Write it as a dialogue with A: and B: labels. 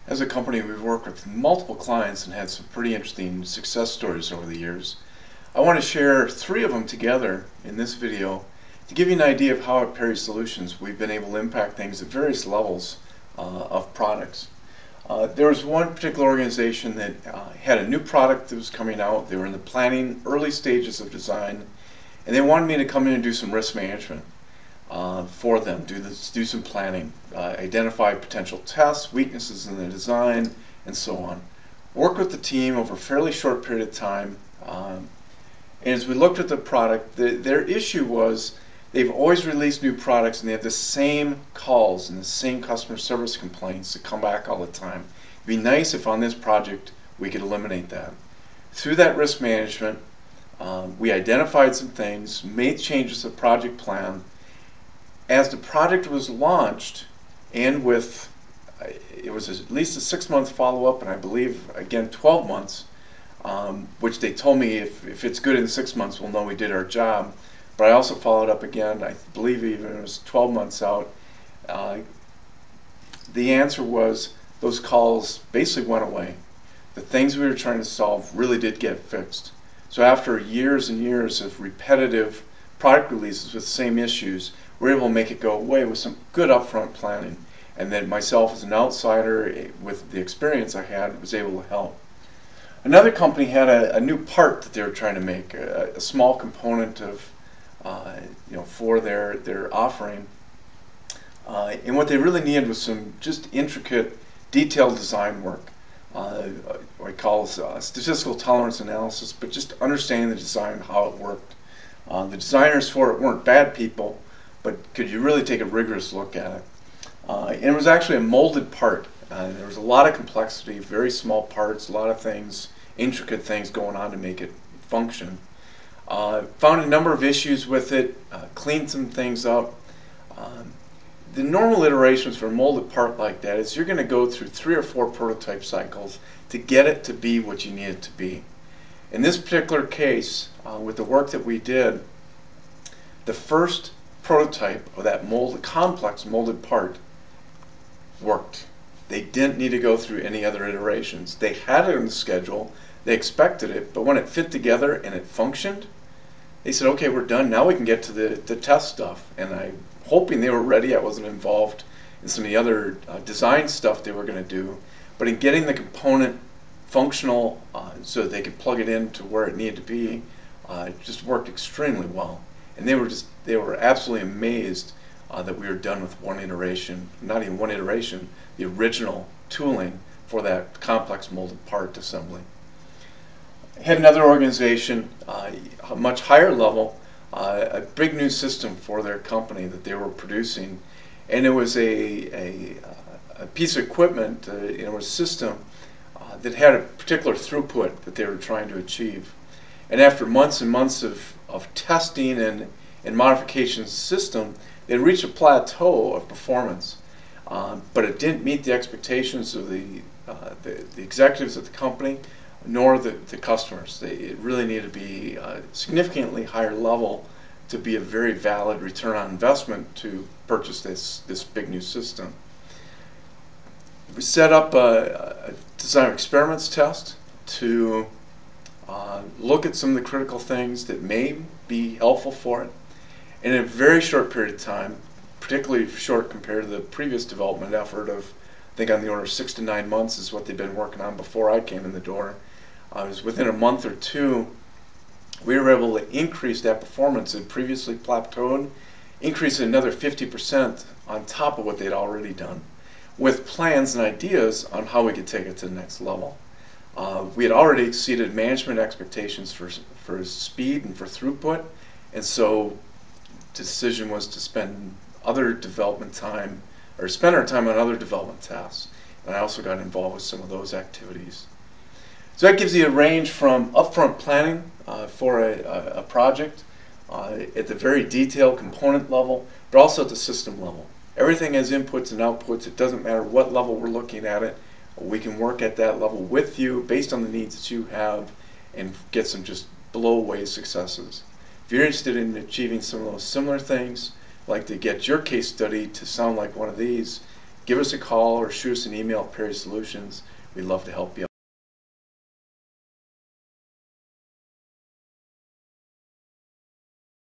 A: As a company, we've worked with multiple clients and had some pretty interesting success stories over the years. I want to share 3 of them together in this video to give you an idea of how at Perry Solutions we've been able to impact things at various levels of products. There was one particular organization that had a new product that was coming out. They were in the planning, early stages of design, and they wanted me to come in and do some risk management for them, do some planning, identify potential tests, weaknesses in the design, and so on. Work with the team over a fairly short period of time. And as we looked at the product, their issue was they've always released new products and they have the same calls and the same customer service complaints that come back all the time. It'd be nice if on this project we could eliminate that. Through that risk management, we identified some things, made changes to the project plan. As the project was launched, and with it was at least a 6-month follow-up, and I believe again 12 months, which they told me if it's good in 6 months, we'll know we did our job. But I also followed up again. I believe even it was 12 months out. The answer was those calls basically went away. The things we were trying to solve really did get fixed. So after years and years of repetitive product releases with the same issues, we're able to make it go away with some good upfront planning. And then myself as an outsider with the experience I had was able to help. Another company had a new part that they were trying to make, a small component of for their offering. And what they really needed was some just intricate, detailed design work. What I call statistical tolerance analysis, but just understanding the design, how it worked. The designers for it weren't bad people, but could you really take a rigorous look at it? And it was actually a molded part. There was a lot of complexity, very small parts, a lot of things, intricate things going on to make it function. Found a number of issues with it, cleaned some things up. The normal iterations for a molded part like that is you're going to go through 3 or 4 prototype cycles to get it to be what you need it to be. In this particular case, with the work that we did, the first prototype of that complex molded part worked. They didn't need to go through any other iterations. They had it on the schedule, they expected it, but when it fit together and it functioned, they said, okay, we're done, now we can get to the test stuff. And I'm hoping they were ready. I wasn't involved in some of the other design stuff they were going to do, but in getting the component functional so that they could plug it into where it needed to be, it just worked extremely well. And they were absolutely amazed that we were done with one iteration, not even one iteration, the original tooling for that complex molded part assembly. Had another organization, a much higher level, a big new system for their company that they were producing, and it was a piece of equipment, a system that had a particular throughput that they were trying to achieve. And after months and months of testing and modification of the system, they reached a plateau of performance, but it didn't meet the expectations of the executives at the company, nor the customers. It really needed to be a significantly higher level to be a very valid return on investment to purchase this big new system. We set up a design experiments test to look at some of the critical things that may be helpful for it. And in a very short period of time, particularly short compared to the previous development effort of, I think on the order of 6 to 9 months is what they'd been working on before I came in the door. It was within a month or 2, we were able to increase that performance that previously plateaued, increase it another 50% on top of what they'd already done, with plans and ideas on how we could take it to the next level. We had already exceeded management expectations for speed and for throughput, and so the decision was to spend other development time, or spend our time on other development tasks. And I also got involved with some of those activities. So that gives you a range from upfront planning for a project at the very detailed component level, but also at the system level. Everything has inputs and outputs. It doesn't matter what level we're looking at it. We can work at that level with you based on the needs that you have and get some just blow-away successes. If you're interested in achieving some of those similar things, like to get your case study to sound like one of these, give us a call or shoot us an email at Perry Solutions. We'd love to help you out.